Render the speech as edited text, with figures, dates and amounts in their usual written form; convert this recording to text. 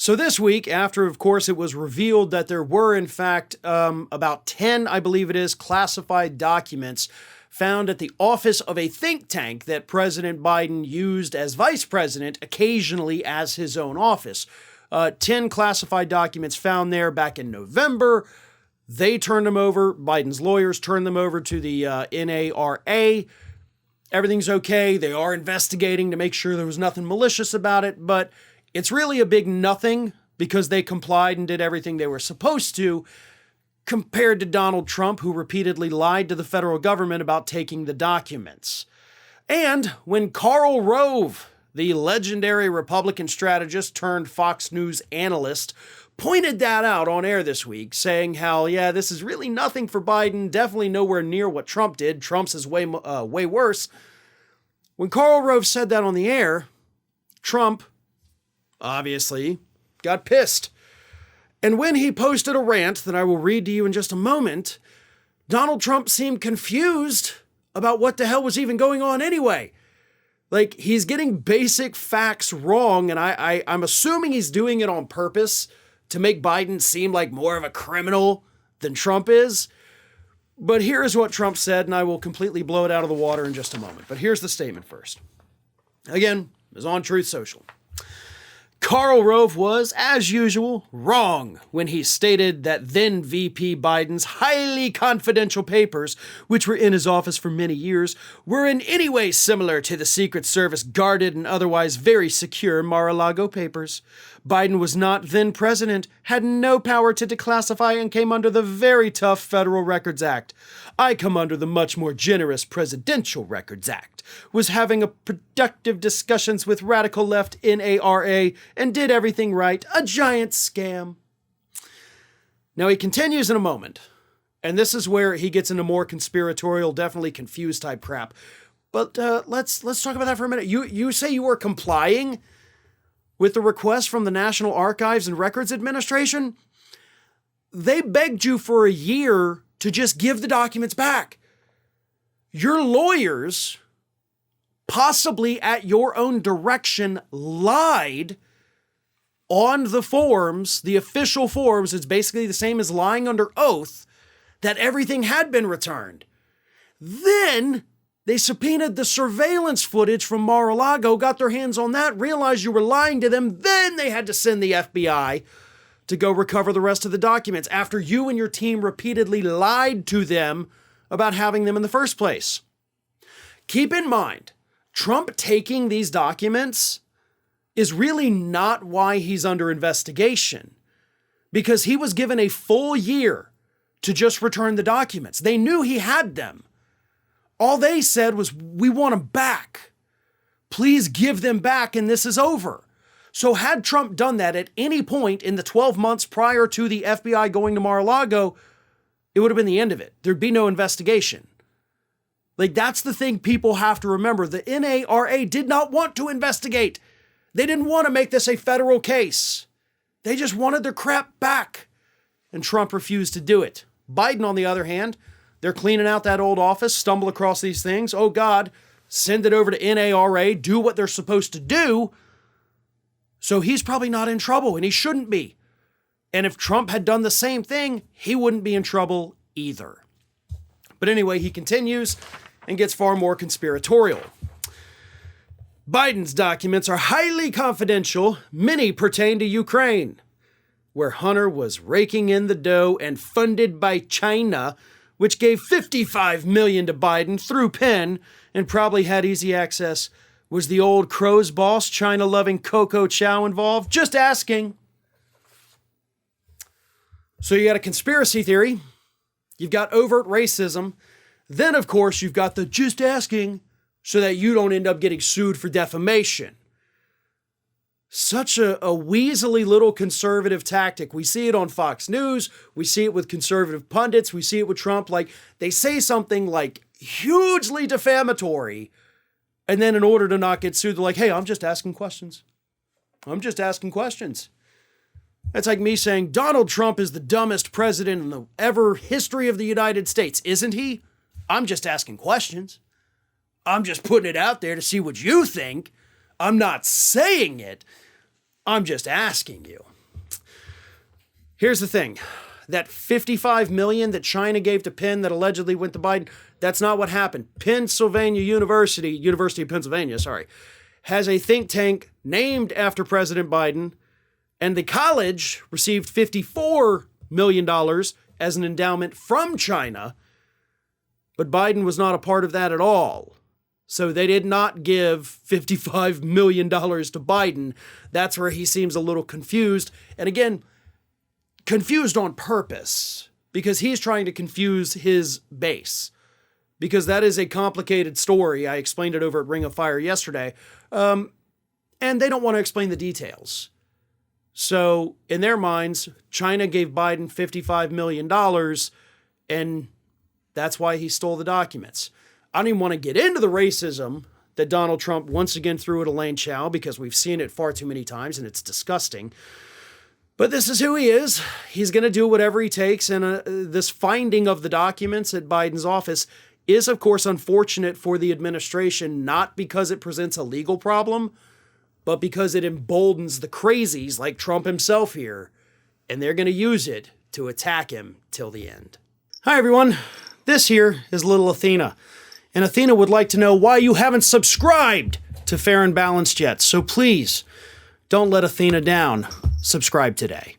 So this week, after, of course, it was revealed that there were, in fact, about 10, I believe it is, classified documents found at the office of a think tank that President Biden used as vice president, occasionally as his own office. 10 classified documents found there back in November. They turned them over. Biden's lawyers turned them over to the NARA. Everything's okay. They are investigating to make sure there was nothing malicious about it, but it's really a big nothing because they complied and did everything they were supposed to, compared to Donald Trump, who repeatedly lied to the federal government about taking the documents. And when Karl Rove, the legendary Republican strategist turned Fox News analyst, pointed that out on air this week, saying how, yeah, this is really nothing for Biden, definitely nowhere near what Trump did. Trump's is way worse. When Karl Rove said that on the air, Trump obviously got pissed. And when he posted a rant that I will read to you in just a moment, Donald Trump seemed confused about what the hell was even going on anyway. Like, he's getting basic facts wrong, and I'm assuming he's doing it on purpose to make Biden seem like more of a criminal than Trump is. But here is what Trump said, and I will completely blow it out of the water in just a moment. But here's the statement first. Again, it was on Truth Social. Karl Rove was, as usual, wrong when he stated that then VP Biden's highly confidential papers, which were in his office for many years, were in any way similar to the Secret Service guarded and otherwise very secure Mar-a-Lago papers. Biden was not then president, had no power to declassify, and came under the very tough Federal Records Act. I come under the much more generous Presidential Records Act, was having a productive discussions with radical left NARA, and did everything right. A giant scam. Now he continues in a moment, and this is where he gets into more conspiratorial, definitely confused type crap. But let's talk about that for a minute. You say you were complying with the request from the National Archives and Records Administration? They begged you for a year to just give the documents back. Your lawyers, possibly at your own direction, lied on the forms, the official forms. It's basically the same as lying under oath, that everything had been returned. Then they subpoenaed the surveillance footage from Mar-a-Lago, got their hands on that, realized you were lying to them. Then they had to send the FBI to go recover the rest of the documents after you and your team repeatedly lied to them about having them in the first place. Keep in mind, Trump taking these documents is really not why he's under investigation, because he was given a full year to just return the documents. They knew he had them. All they said was, we want them back. Please give them back and this is over. So had Trump done that at any point in the 12 months prior to the FBI going to Mar-a-Lago, it would have been the end of it. There'd be no investigation. Like, that's the thing people have to remember. The NARA did not want to investigate. They didn't want to make this a federal case. They just wanted their crap back. And Trump refused to do it. Biden, on the other hand, they're cleaning out that old office, stumble across these things. Oh God, send it over to NARA, do what they're supposed to do. So he's probably not in trouble, and he shouldn't be. And if Trump had done the same thing, he wouldn't be in trouble either. But anyway, he continues and gets far more conspiratorial. Biden's documents are highly confidential. Many pertain to Ukraine, where Hunter was raking in the dough and funded by China, which gave $55 million to Biden through Penn and probably had easy access. Was the old crow's boss, China-loving Coco Chow involved? Just asking. So you got a conspiracy theory. You've got overt racism. Then, of course, you've got the just asking so that you don't end up getting sued for defamation. Such a weaselly little conservative tactic. We see it on Fox News. We see it with conservative pundits. We see it with Trump. Like, they say something like hugely defamatory, and then in order to not get sued, they're like, hey, I'm just asking questions. I'm just asking questions. That's like me saying Donald Trump is the dumbest president in the ever history of the United States. Isn't he? I'm just asking questions. I'm just putting it out there to see what you think. I'm not saying it. I'm just asking you. Here's the thing. That $55 million that China gave to Penn that allegedly went to Biden, that's not what happened. Pennsylvania University, University of Pennsylvania, has a think tank named after President Biden, and the college received $54 million as an endowment from China, but Biden was not a part of that at all. So they did not give $55 million to Biden. That's where he seems a little confused. And again, confused on purpose, because he's trying to confuse his base. Because that is a complicated story. I explained it over at Ring of Fire yesterday. And they don't want to explain the details. So in their minds, China gave Biden $55 million, and that's why he stole the documents. I don't even want to get into the racism that Donald Trump once again threw at Elaine Chao, because we've seen it far too many times and it's disgusting. But this is who he is. He's going to do whatever he takes. And this finding of the documents at Biden's office is, of course, unfortunate for the administration, not because it presents a legal problem, but because it emboldens the crazies like Trump himself here. And they're going to use it to attack him till the end. Hi, everyone. This here is little Athena. And Athena would like to know why you haven't subscribed to Fair and Balanced yet. So please, don't let Athena down. Subscribe today.